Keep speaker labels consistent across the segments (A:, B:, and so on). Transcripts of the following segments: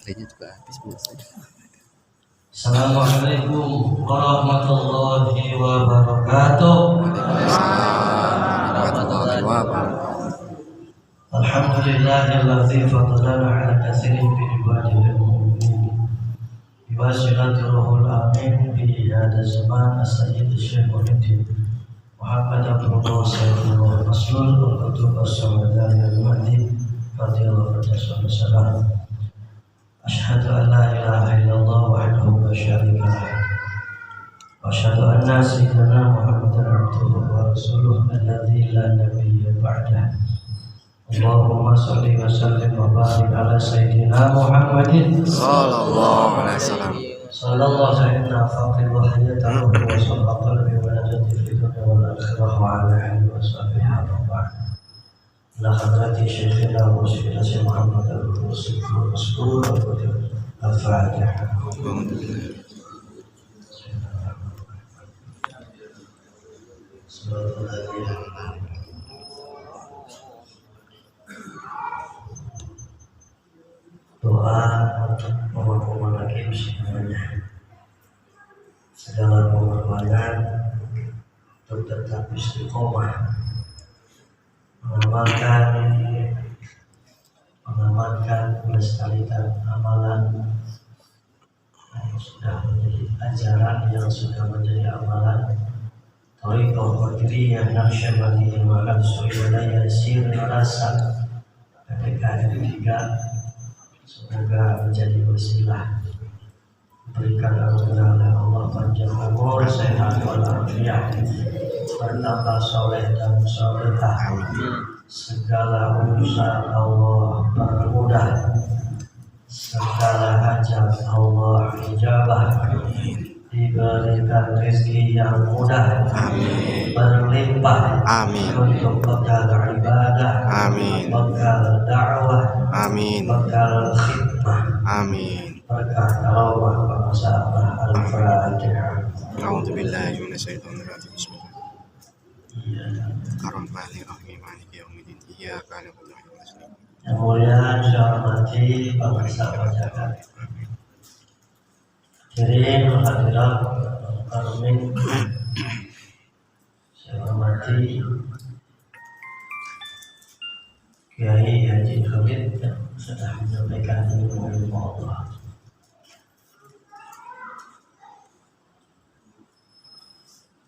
A: baterainya juga habis Ustaz.
B: Assalamualaikum warahmatullahi wabarakatuh.
A: Warahmatullahi wabarakatuh.
B: Alhamdulillahilladzi fadlana ala katsirin bi ibadihi al-mu'minin. Biwasilatul amin bi hada zaman as-sayyid Syekh Muhyiddin Muhammad Abdullah Sayyidullah Rasul wa kutub as-sawada al-mahdi fadilullah sallallahu. Asyhadu an la ilaha illallah wahdahu la syarika lah. Wa asyhadu anna sayyidana Muhammadan abduhu wa rasuluhu alladzi la nabiyya ba'dahu. Allahumma shalli wa sallim wa barik ala sayyidina Muhammadin
A: Sallallahu alaihi wasallam.
B: sallallahu sayyidina faqih wa hayatahu wa sallallahu qalbi wa najati fi dunya wal akhirah wa ala alihi wa sahbihi wa ba'd. La hadrati syekhina wa syekhina Muhammad al-Rasul al-Fatihah. Doa untuk mohon lagi semuanya, segala pengorbanan untuk tetap istiqomah mengamalkan melestarikan amalan yang sudah menjadi ajaran, yang sudah menjadi amalan thariqah qadiriyah naqsyabandiyah wa al-sunnah yasir rasa PPKN 3. Semoga menjadi wasilah berikan anugerah oleh Allah panjang umur, sehat walafiat, bertambah soleh dan solehah, segala urusan Allah permudah, segala hajat Allah ijabah, diberikan rezeki yang mudah, berlimpah, untuk bekal ibadah, bekal dakwah, bekal khidmah, berkah karamah masalah al-Fatihah.
A: A'udzubillahi minasyaitonir rajim. Bismillahirrahmanirrahim. Maliki yaumiddin. Iyyaka na'budu wa iyyaka nasta'in.
B: Yang mulia dihormati pemirsa Jagat. Hadirin hadirat kami, saya hormati Kiai Haji Hamid yang sudah menyampaikan ilmu Allah.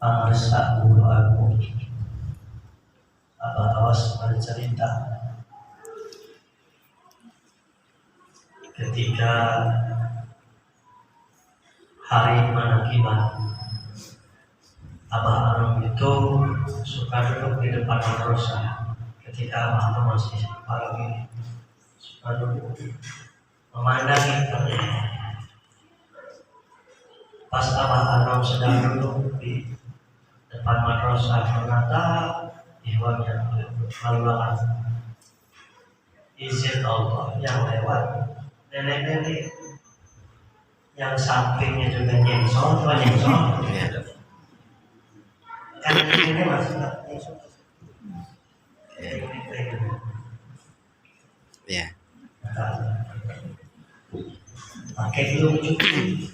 B: Pangresa guru aku, Abah Awas bercerita ketika hari Manakibah, Abah Arum itu suka duduk di depan madrasah. Ketika Abah Arum masih pagi ini, suka duduk memandangi pernyataan. Pas Abah Arum sedang duduk di depan madrasah, ternyata ihwannya lalu izin Allah yang lewat nenek-nenek yang sampingnya juga nyengsong, kan ini masih nyengsong.
A: Ya.
B: Pakai belum cucu,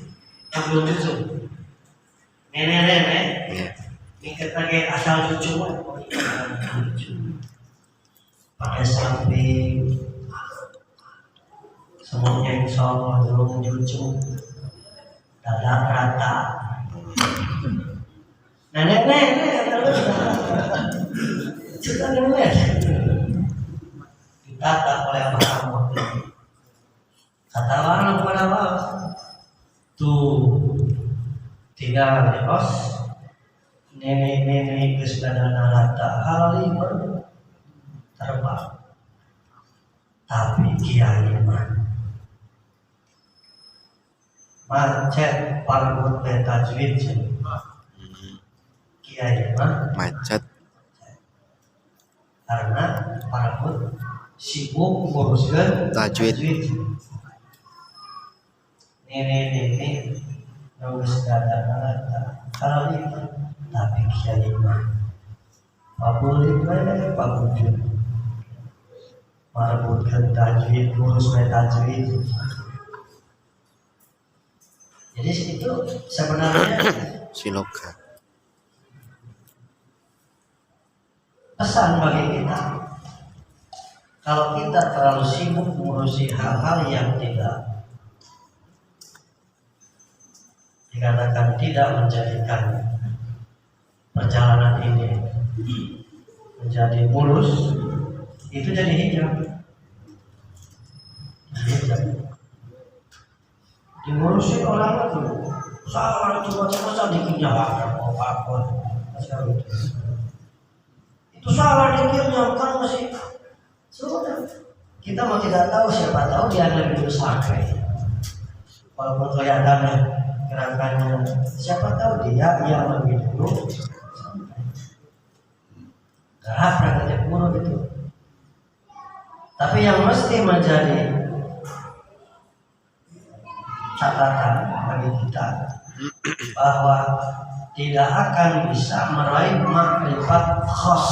B: nenek-nenek, ikat pakai asal cucu, pakai samping, semua nyengsong, belum cucu. Dada rata, nenek, cerita nenek, ditata oleh Abah Arum. Kata orang kepada Abah, tuh tinggal di kos, nenek kesudahan rata kali terbang, tapi kiai macet parut tajwid kiai
A: Macet
B: karena parut sibuk nguruskan
A: tajwid.
B: Nenek nulis data kalau itu tapi kiai pabulit pabujud marbutkan tajwid ngurus tajwid Jadi itu sebenarnya
A: siloka.
B: pesan bagi kita. Kalau kita terlalu sibuk mengurusi hal-hal yang tidak dikatakan tidak menjadikan perjalanan ini menjadi mulus, itu jadi hijab. Diurusin orang itu, salah coba-coba dikirnya apa itu salah dikirnya kan masih sudah. Kita mau tidak tahu, siapa tahu dia lebih besar walaupun kelihatannya gerakannya, siapa tahu dia yang lebih dulu gerak praktek guru gitu. Tapi yang mesti menjadi catatan bagi kita bahwa tidak akan bisa meraih makrifat khas,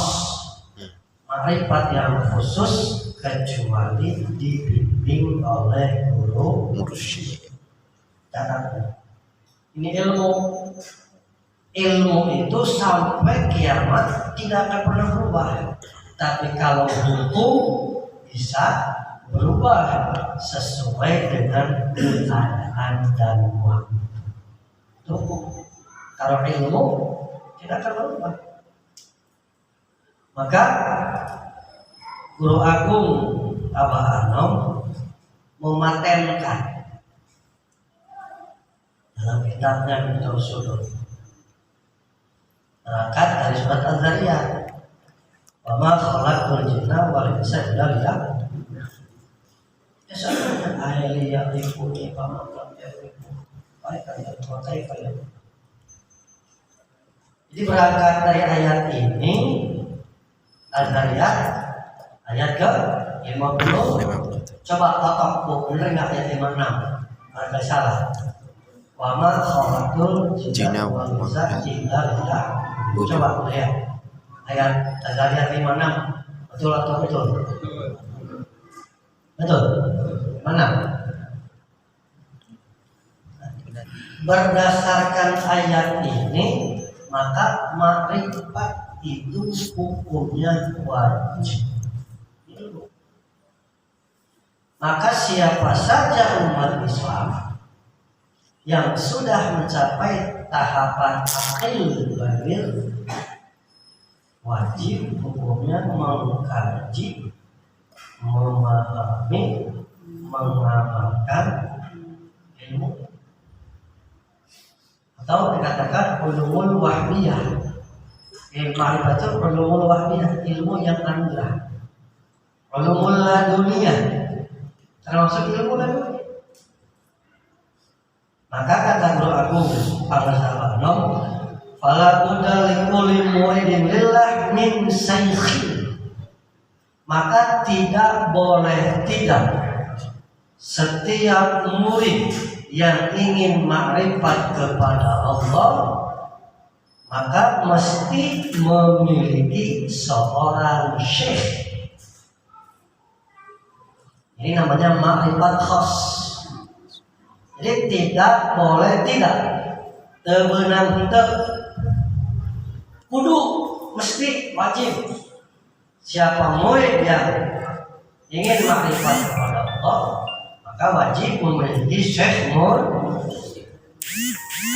B: makrifat yang khusus kecuali dibimbing oleh guru
A: Mursyid.
B: catatan. Ini ilmu itu sampai kiamat tidak akan pernah berubah. Tapi kalau hukum bisa berubah sesuai dengan keadaan dan waktu. Kalau ilmu tidak akan berubah. Maka Guru Agung Abah Anom mematenkan dalam kitabnya Mintul Sudut berangkat dari surat Az-Zariyat, wa ma khalaqtul jinna wal insa illa liya'budun. Sebenarnya ayat ini pamakan Jadi berangkat dari ayat ini Az-Zariyat ayat ke 50. Coba totok bener nggak ayat 56? Ada salah. Wa ma khalaqtul jinna wal insa illa liya'budun. Coba lihat ayat Az-Zariyat 56. Betul atau betul? Betul? Mana? Berdasarkan ayat ini, maka makrifat itu hukumnya wajib. Maka siapa saja umat Islam yang sudah mencapai tahapan akil baligh, wajib hukumnya mengkaji, memahami, mengamalkan ilmu, atau dikatakan ulumul wahmiyah. Ma'rifat itu ulumul wahmiyah, ilmu yang anugerah. Ulumul laduniyah termasuk ilmu laduniyah. Maka kata Guru Agung Abah Anom, fala budda likulli muridin lillah min saykhin. Maka tidak boleh tidak setiap murid yang ingin makrifat kepada Allah maka mesti memiliki seorang syekh. Ini namanya makrifat khas. Jadi tidak boleh tidak tebenang kudu mesti wajib. Siapa murid yang ingin makrifat kepada Allah maka wajib memiliki syekh mursyid.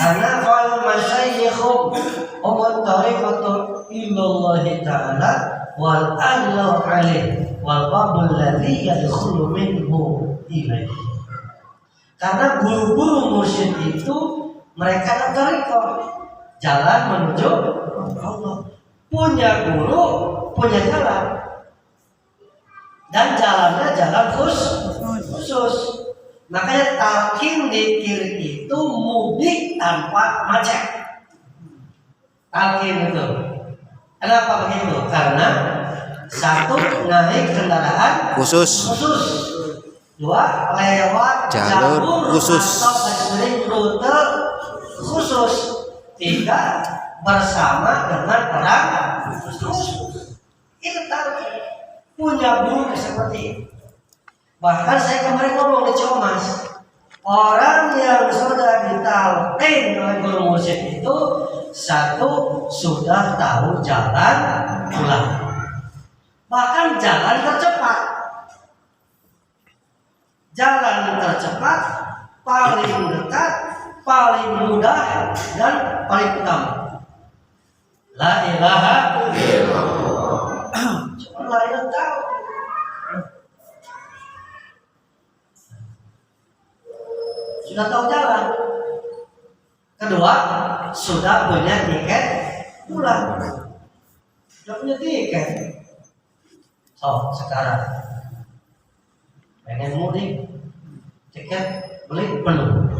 B: Karena kalau masyayikhum umut tariqatu illallah ta'ala wal ahlu alaih wal babul ladhi yadkhulu minhu ilaih. Karena guru-guru mursyid itu mereka tariqah, jalan menuju Allah. Punya guru, punya jalan, dan jalannya jalan khusus. Makanya talqin dzikir itu mudik tanpa macet. Talqin itu. Kenapa begitu? Karena satu, naik kendaraan khusus. Dua, lewat jalur khusus atau rute khusus. Tiga, bersama dengan orang khusus. Itu talqin. Punya guru seperti itu. Bahkan saya kemarin ngomong di Ciamas, Orang yang sudah ditalqin oleh guru mursyid itu satu sudah tahu jalan pulang, bahkan jalan tercepat. Jalan tercepat, paling dekat, paling mudah, dan paling utama. La ilaha illallah. Cuma lain tahu. Sudah tahu jalan. Kedua, sudah punya tiket pulang. Sudah punya tiket. So, sekarang pengen mudik, tiket beli penuh.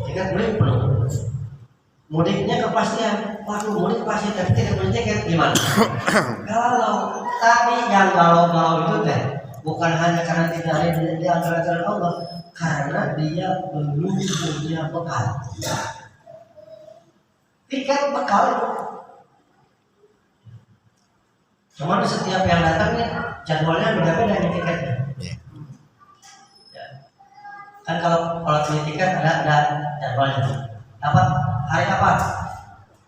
B: Tiket beli penuh. Mudiknya kepastian. Waduh, mudik pasti tapi tidak punya tiket gimana? Kalau tadi yang galau-galau itu teh bukan hanya karena tidak ada di antara jalan Allah, karena dia belum punya bekal. Tiket bekal itu. Cuman setiap yang datangnya jadwalnya beda-beda nih tiketnya. Ya. Kan kalau punya tiket ada jadwalnya. Dapat hari apa?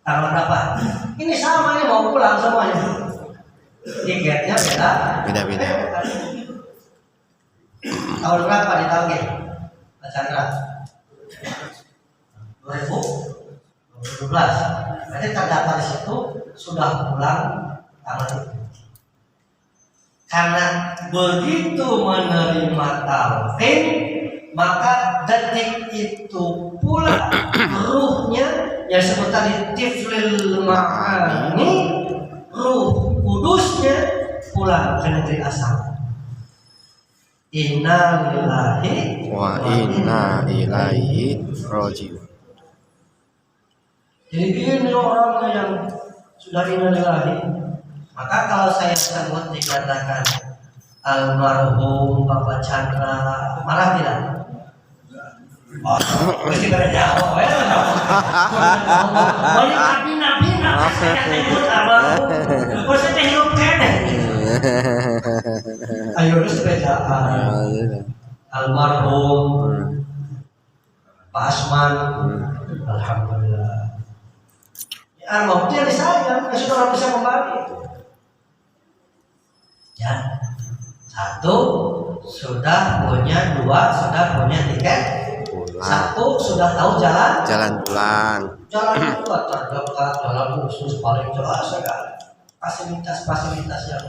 B: Tanggal berapa? Ini sama nih mau pulang semuanya. Tiketnya beda-beda. Tahun berapa ditagih? Pak Chandra? 2012. Berarti terdaftar di situ sudah pulang tanggal itu. Karena begitu menerima talqin, maka detik itu pula ruhnya yang disebut tadi tiflil ma'ani, ruh kudusnya pulang ke negeri asal. Inna lillahi
A: wa inna ilaihi rajiun.
B: Jadi ini orang yang sudah inna lillahi. Maka kalau saya sebut dikatakan almarhum Bapak Chandra, marah tidak? Oh, mesti berjawab ya. Boleh nabi saya sebut almarhum. Kok saya hidup kan? Ayo sepedaan. Almarhum Pak Asman, alhamdulillah. Ya, almarhum dia disayang, ya sudah bisa kembali. Ya, satu sudah punya, dua sudah punya tiket, satu sudah tahu jalan
A: pulang.
B: Jalan kedua terdekat, jalan khusus paling jelas sekali. Fasilitas yang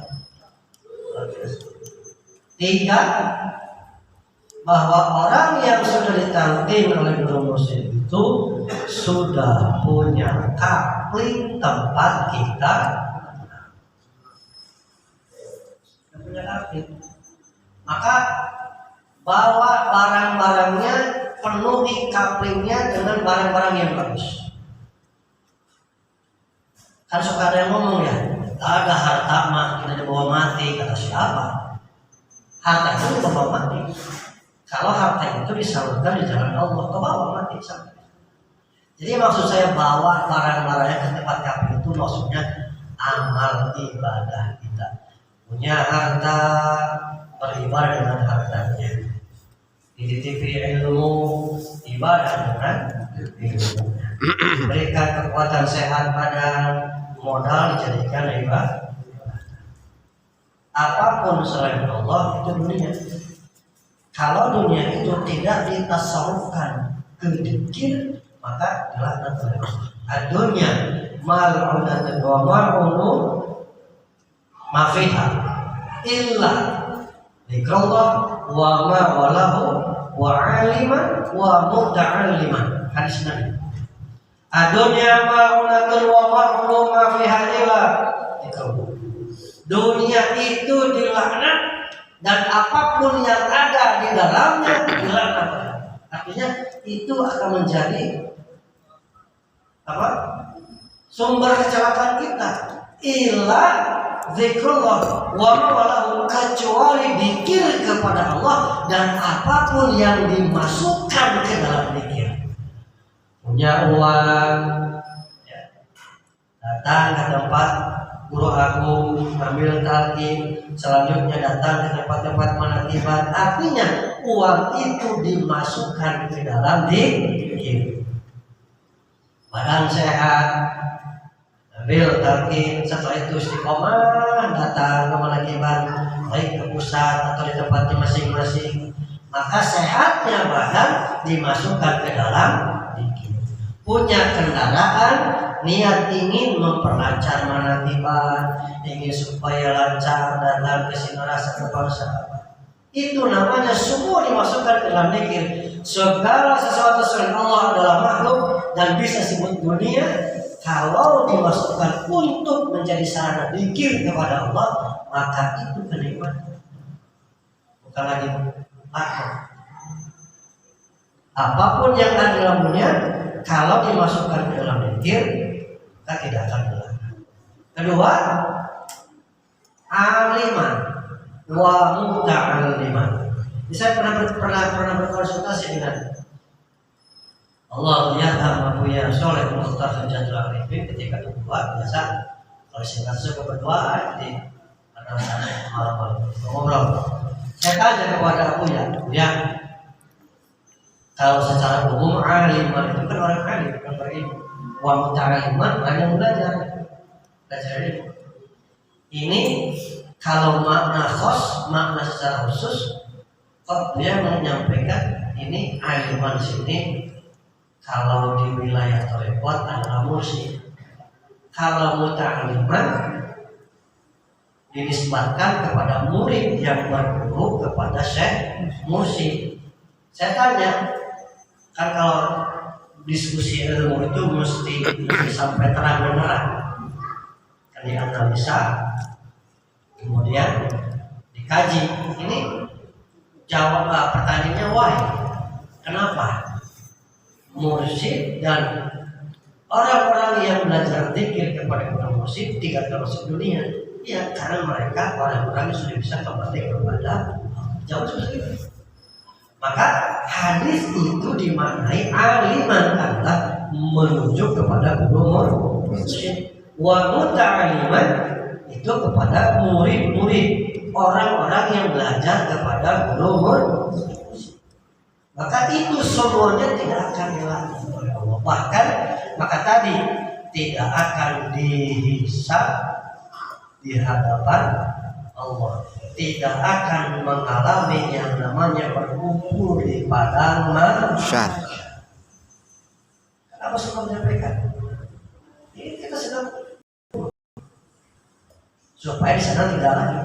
B: tiga, bahwa orang yang sudah ditalqin oleh guru mursyid itu sudah punya kapling tempat kita. Sudah punya kapling. Maka bawa barang-barangnya, penuhi kaplingnya dengan barang-barang yang bagus. Kan suka ada yang ngomong ya, ada harta mah kita dibawa mati, kata siapa? Harta itu dibawa mati. Kalau harta itu disalurkan di jalan Allah, kebawa mati sampai. Jadi maksud saya bawa barang-barangnya ke tempat kapling itu maksudnya amal ibadah kita. Punya harta, beribadah dengan hartanya. Dititipi ilmu, ibadah dengan ilmu. Berikan kekuatan sehat badan, modal dijadikan ibadah. Apapun selain Allah itu dunia. Kalau dunia itu tidak ditasawufkan ke dzikir, maka dilaknat oleh Allah. Dunia mal'unatun wa mal'unu ma fiha illa dzikrullah wa ma walahu wa 'aliman wa muta'alliman. Hadis Nabi. Dunia mal'unatun wa mal'unu ma fiha illa dzikrullah. Dunia itu dilaknat dan apapun yang ada di dalamnya dilaknat. Artinya itu akan menjadi apa? Sumber kecelakaan kita. Illa zikrullah wa walahu, kecuali zikir kepada Allah dan apapun yang dimasukkan ke dalam zikir. Punya uang, ya, datang ke tempat guru agung, ambil talqin, selanjutnya datang ke tempat-tempat manaqibah. Artinya uang itu dimasukkan ke dalam diri. Badan sehat, real target, setelah itu istiqomah, datang ke kewajiban baik ke pusat atau di tempatnya masing-masing, maka sehatnya badan dimasukkan ke dalam diri. Punya kendaraan, niat ingin memperlancar manakiban, ingin supaya lancar datang ke sini rasa kebangsaan, itu namanya semua dimasukkan ke dalam diri. Segala sesuatu selain Allah adalah makhluk dan bisa disebut dunia. Kalau dimasukkan untuk menjadi sarana zikir kepada Allah, maka itu kenikmatan, bukan lagi makhluk. Apapun yang ada dalam dunia, kalau dimasukkan ke dalam zikir, kita tidak akan hilang. Kedua, aliman wa muta'alliman. Saya pernah berkonsultasi dengan Allah lihat Abu ya soleh Mukhtar Jadul Arifin ketika berdoa. Biasa kalau singkat suka berdoa di malam-malam ngobrol. Saya tanya kepada Abu ya, kalau secara umum aliman itu kan orang alim, orang berilmu. Wa muta'alliman hanya belajar ilmu. Ini kalau makna khos, makna secara khusus, kok dia menyampaikan ini aliman sini kalau di wilayah Torekot adalah mursyid. Kalau muta'alliman dinisbatkan kepada murid yang berguru kepada syekh mursyid. Saya tanya, kan kalau diskusi ilmu itu mesti sampai terang-benerang, kan dianalisa, kemudian dikaji. Ini jawab pertanyaannya why? Kenapa? Mursyid dan orang-orang yang belajar zikir kepada orang mursyid tidak termasuk dunia. Ya, karena mereka orang-orang yang sudah bisa kembali kepada jauh seperti. Maka hadis itu dimaknai aliman adalah menuju kepada guru mursyid. Wa muta'alliman itu kepada murid-murid, orang-orang yang belajar kepada guru mursyid. Maka itu semuanya tidak akan hilang oleh Allah. Bahkan maka tadi tidak akan dihisab di hadapan Allah, tidak akan mengalami yang namanya berkumpul di padang mahsyar. Kenapa suka menyampaikan? Ini kita sedang supaya di sana tidak lagi.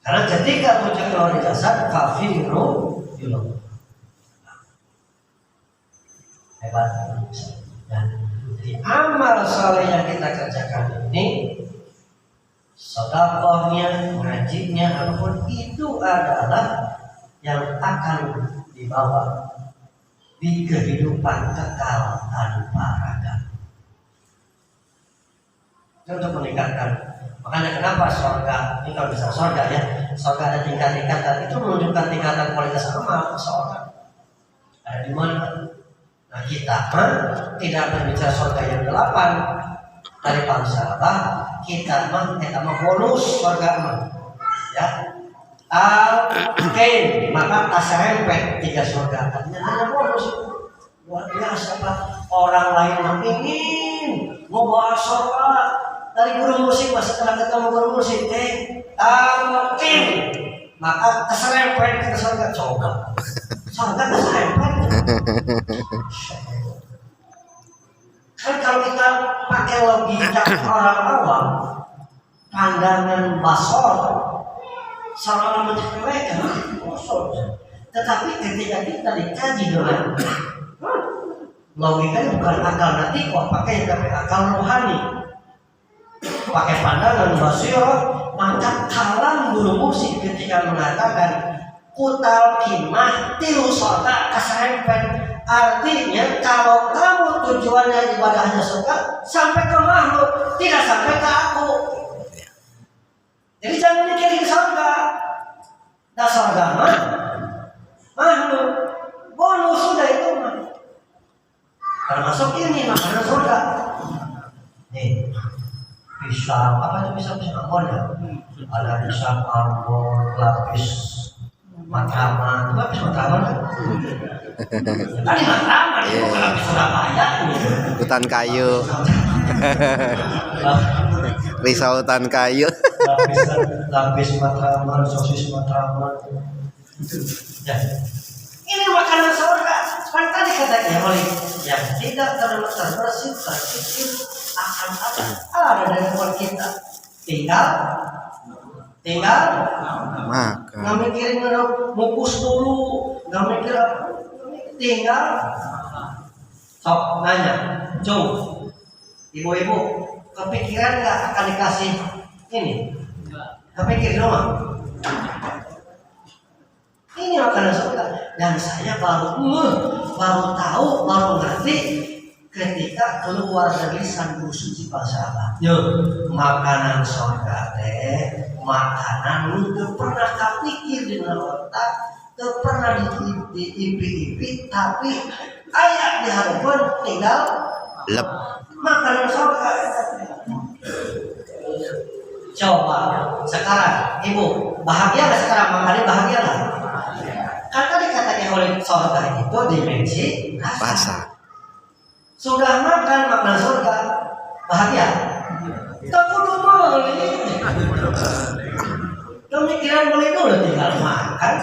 B: Karena ketika muncul keluar jasad, kafiru ilah. Hebat. Dan di amal saleh yang kita kerjakan ini, sedekahnya, ngajinya, apapun itu adalah yang akan dibawa di kehidupan kekal tanpa raga. Untuk meningkatkan. Makanya kenapa surga, ini kalau bisa surga ya, surga ada tingkat-tingkatan, itu menunjukkan tingkatan kualitas amal seorang. Ada di mana? Nah kita tidak berbicara surga yang 8 dari para sahabat, kita mah bonus surga ya. Al-Qaim maka tasarempet 3 surga, artinya hanya bonus. Luar biasa Pak. Orang lain ingin mau bawa surga dari guru musik, setelah ketemu guru musik Al-Qaim maka tasarempet ke surga. Coba surga tasarempet. Kan kalau kita pakai logika orang awam, pandangan basor, seolah menyepelekan, tetapi ketika kita dikaji dengan logikanya bukan akal natiko, pakai akal rohani, pakai pandangan basirah, maka kalam guru musik ketika mengatakan kutal kimah tilu sota kasarempet. Artinya kalau kamu tujuannya ibadahnya surga, sampai ke makhluk, tidak sampai ke aku. Jadi jangan mikirin surga. Dah surga mah makhluk, bonus sudah itu mah. Termasuk ini makanan surga. Nih, pisang apa itu pisang Ambon ya? Ada pisang Ambon, lapis Matraman, itu habis Matraman kan? Tadi Matraman itu kan habis Surabaya.
C: Hutan kayu. Risau hutan kayu.
B: Lapis Matraman, sosis Matraman. Ya. Ini makanan surga. Kan tadi katanya oleh yang tidak terbersih tercicil akan ada dari luar kita. Tinggal
C: Makan.
B: nggak mikirin mukus dulu, nggak mikir apa, tinggal sok nanya, Cung, ibu-ibu kepikiran nggak akan dikasih ini? Kepikir rumah? Ini makanan surga dan saya baru tahu, baru ngerti ketika keluar dari Sandu Suci Pasaban. Makanan surga teh makanan lu pernah kepikir dengan otak, pernah diimpi-impi, tapi ayat di hadapan tinggal
C: Lep.
B: makanan surga. Coba sekarang ibu bahagia nggak sekarang? Makannya bahagia nggak? Kan tadi katanya oleh surga itu dimensi
C: Rasa.
B: sudah makan makanan surga bahagia? Tak kudu beli. Pemikiran beli dulu tinggal makan.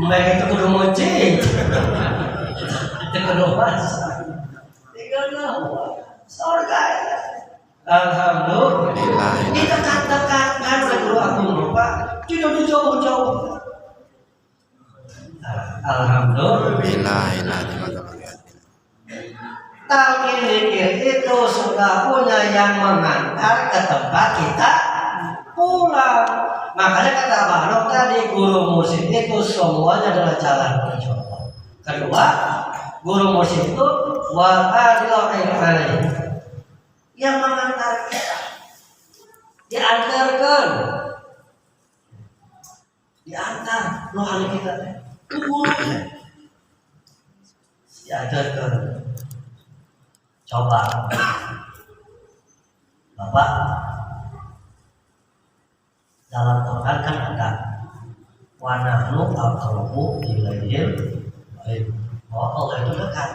B: Mereka itu kudu mojing. Itu kudu masak. Tinggal surga. Alhamdulillah. Kita katakan guru aku lupa tidak jauh-jauh.
C: Alhamdulillah.
B: Takdir itu sudah punya yang mengantar ke tempat kita pulang. Makanya kata Barok tadi guru musik itu semuanya adalah jalan perjuangan. Kedua, guru musik itu yang mengantar kita, diantar rohani kita, diajarkan. Coba, Bapak, dalam Quran kan ada wanahnu aqrabu ilaihil bahwa Allah itu dekat,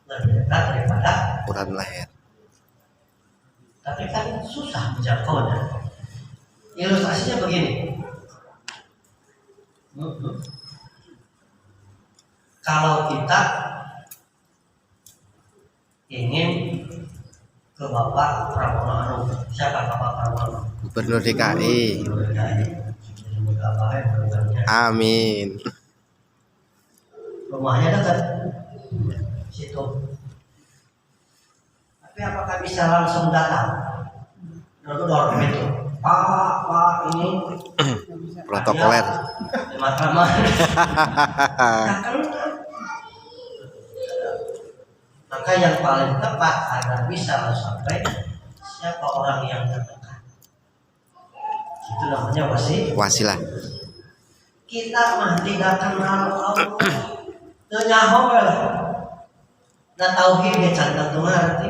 B: lebih dekat daripada
C: Quran lahir.
B: tapi kan susah menjangkaunya. Ilustrasinya begini. Kalau kita ingin ke Bapak Pramono, siapa Bapak Pramono?
C: Gubernur DKI. Amin.
B: Rumahnya dekat situ. Tapi apakah bisa langsung datang? Dorong itu. Pak ini
C: Protokoler.
B: Matraman. Maka yang paling tepat agar bisa sampai siapa orang yang terdekat. Itu namanya
C: Wasilah.
B: Kita mah tidak kenal Allah. Nyaho lah. Dan tauhid dia cantik tuh ngerti.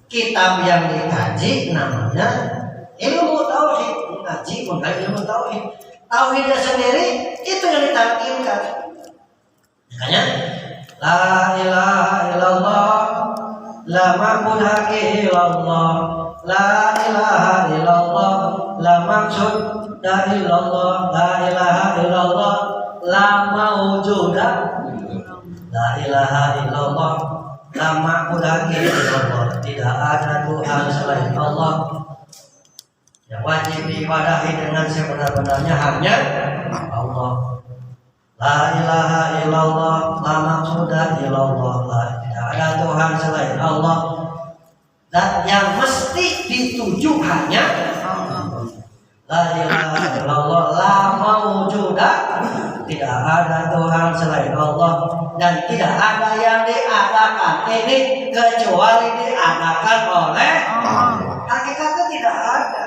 B: Kitab yang dikaji namanya ilmu tauhid. Ngaji bukan ilmu tauhid. Tauhidnya sendiri itu yang ditampilkan. Makanya la ilaha illallah, la ma'bud haqqi illallah, la ilaha illallah, la maqsud illallah, la ilaha illallah, la mawjuda, la ilaha illallah, la ma'bud haqqi illallah. Tidak ada Tuhan selain Allah. Yang wajib diibadahi dengan sebenar-benarnya hanya Allah. La ilaha illallah, la maqsuda illallah. Tidak ada Tuhan selain Allah. Dan yang mesti dituju hanya Allah. La ilaha illallah, la mawjuda. Tidak ada Tuhan selain Allah. Dan tidak ada yang diadakan ini kecuali diadakan oleh Allah. Hakikatnya tidak ada.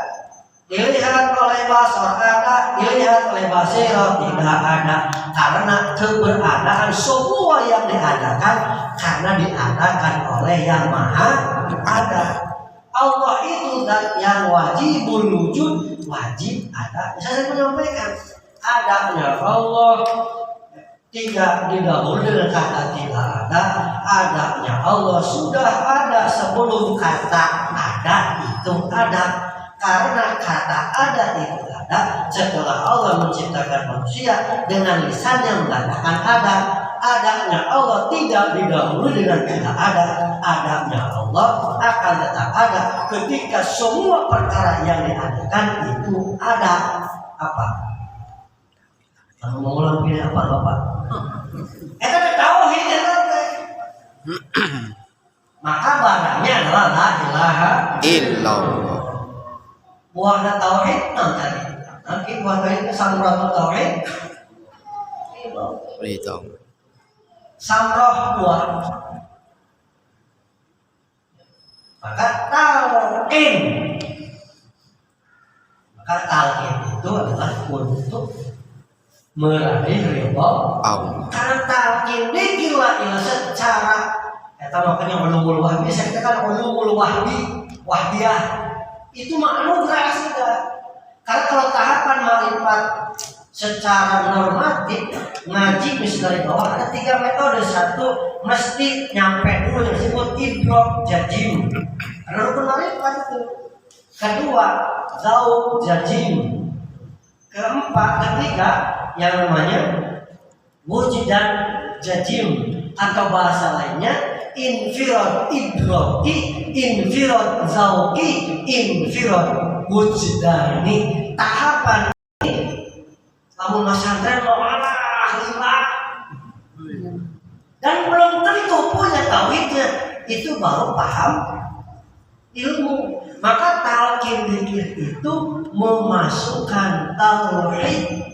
B: Dilihat oleh basar ada, dilihat oleh basirah tidak ada. Karena keberadaan semua yang diadakan karena diadakan oleh yang maha ada. Allah itu zat yang wajibul wujud, wajib ada. Saya menyampaikan adanya Allah tidak didahului dengan kata tidak ada. Adanya Allah sudah ada sebelum kata ada itu ada. Karena kata ada itu ada setelah Allah menciptakan manusia dengan lisannya mengatakan ada. Adanya Allah tidak didahului dengan tidak ada. Adanya Allah akan tetap ada ketika semua perkara yang diadakan itu ada. Apa? Kalau mau ulang pilih apa Bapak? Itu tauhid nanti. Maka barangnya adalah la ilaha
C: Illallah.
B: buahnya tauhid nanti. Nanti buah tauhid samroh tauhid.
C: Itu.
B: Samroh buah. Maka talqin. Maka talqin itu adalah untuk meraih ridho
C: Allah.
B: karena talqin dikira secara kita makanya ulumul wahbi saya katakan ulumul wahbiyah itu anugerah sudah. Karena kalau tahapan makrifat secara normatif ngaji misalnya dari bawah ada 3 metode. Satu mesti nyampe dulu yang disebut idrok jajim karena rukun makrifat itu. Kedua zauq jajim. Keempat ketiga yang namanya wujudan jajim atau bahasa lainnya infirad idroki, infirad zauqi, infirad wujdani. Tahapan kamu pesantren mau lima dan belum tentu punya tauhidnya, itu baru paham ilmu. Maka talqin dzikir itu memasukkan tauhid.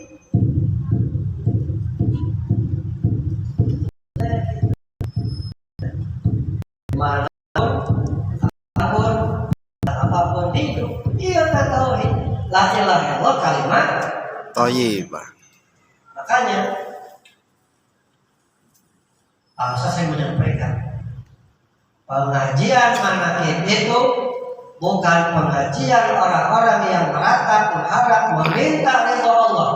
B: Apapun hidup, iya tauhid. La ilaha illallah kalimat
C: Thayyibah.
B: Makanya saya menyampaikan pengajian manakib itu bukan pengajian orang-orang yang meratap, mengharap, meminta ridho Allah.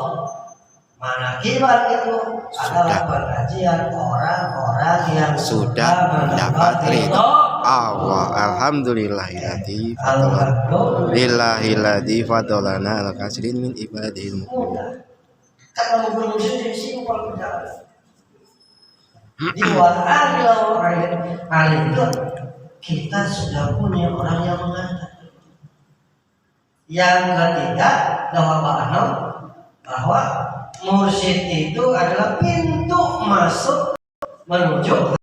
B: Manakiban itu adalah pengajian orang-orang yang
C: Sudah mendapat ridho Allah. Alhamdulillahilladzi fadolana ala katsirin min ibadihil mu'minin.
B: Kata mau muslim simpel udah. Di luar alim itu kita sudah punya orang yang mengatakan. Yang ketiga bahwa mursyid itu adalah pintu masuk menuju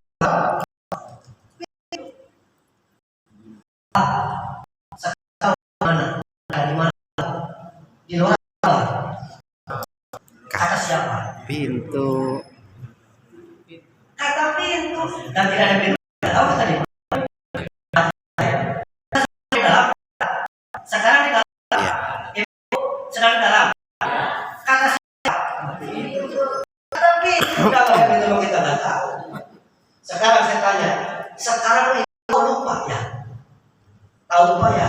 B: mana dari mana di luar kata siapa
C: Pintu.
B: kata pintu dan tidak ada pintu tahu tadi sekarang di dalam
C: Ya.
B: ibu sedang di dalam kata siapa kata pintu kalau yang itu kita nggak tahu. Sekarang saya tanya sekarang itu lupa ya tahu lupa ya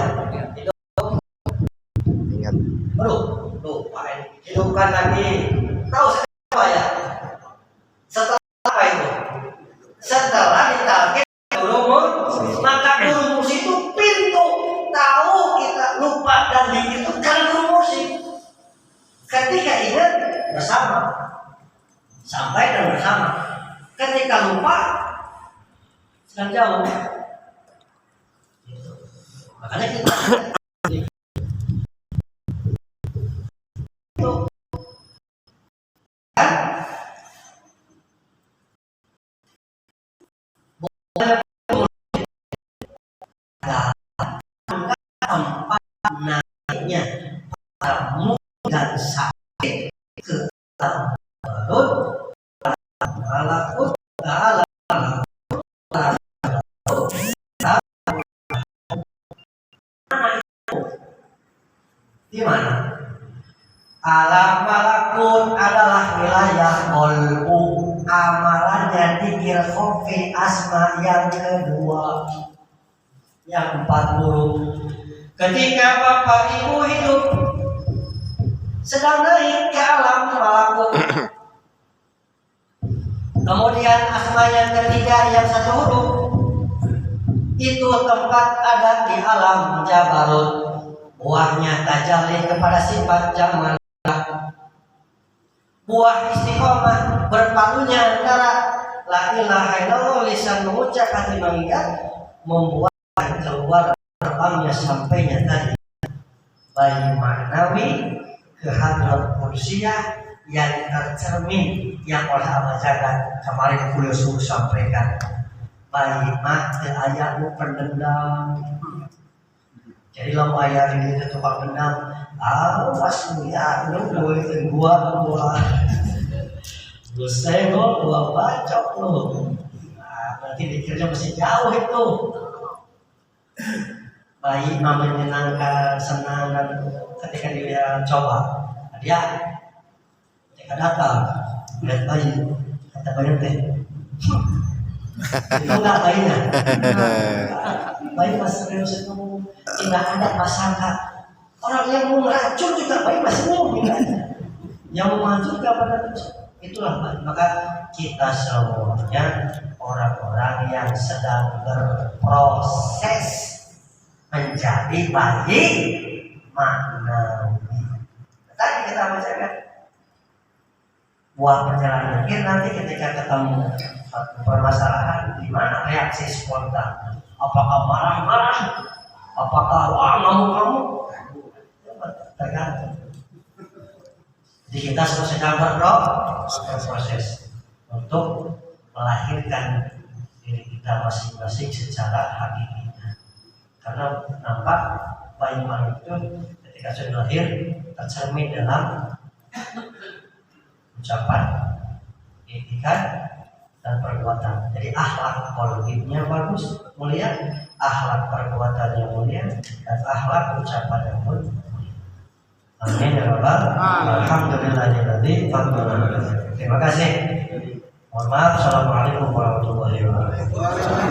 C: Ingat.
B: aduh lupa hidupkan lagi tahu siapa ya setelah apa itu setelah ditarget rumus maka rumus itu pintu tahu kita lupa dan itu kan rumus ketika ingat bersama sampai dan bersama ketika lupa sedang jauh makanya kita tempat naiknya tamu dan sakit ke dalam perut malakut ta'ala di mana? Alam malakut adalah wilayah kolbu. Amalannya dikir khofi asma yang kedua. Yang 40. Ketika bapak ibu hidup sedang naik ke alam malakut. Kemudian asma yang ketiga yang 1 huruf itu tempat ada di alam Jabarut. Buahnya tajalli kepada sifat jamal. Buah istiqomah berpadunya antara la ilaha illallah lisan mengucap hati mengingat membuat keluar terbangnya sampainya tadi bayi maknawi ke hadrat kursiah yang tercermin yang oleh Allah Jagat kemarin beliau suruh sampaikan. Bayi mak ayahmu pendendam. Jadi lo ayah ini tukang dendam. Awas ya, lu gua senggol, gua bacok lu. Nanti dikirnya masih jauh itu. Bayi menyenangkan, senang dan ketika dia coba, dia ketika datang lihat bayi, kata bayi teh, itu enggak bayinya. Bayi masih serius itu. Tidak ada prasangka. Orang yang mau meracun juga baik masih mungkin aja. Yang mau maju juga pada itulah baik. Maka kita semuanya orang-orang yang sedang berproses menjadi baik maknawi. Tadi kita baca kan buah perjalanan akhir nanti ketika ketemu permasalahan di mana reaksi spontan. Apakah marah-marah? Apakah wah ngamuk-ngamuk? Tergantung. Jadi kita sedang berproses untuk melahirkan diri kita masing-masing secara hakikinya. Karena nampak bayi itu ketika sudah lahir tercermin dalam ucapan, etikat, dan perbuatan. Jadi akhlak politiknya bagus, mulia, akhlak perbuatannya mulia, dan akhlak ucapan yang mulia. Amin ya rabbal alamin. Alhamdulillahirabbil alamin. Terima kasih. Mohon maaf. Assalamualaikum warahmatullahi wabarakatuh.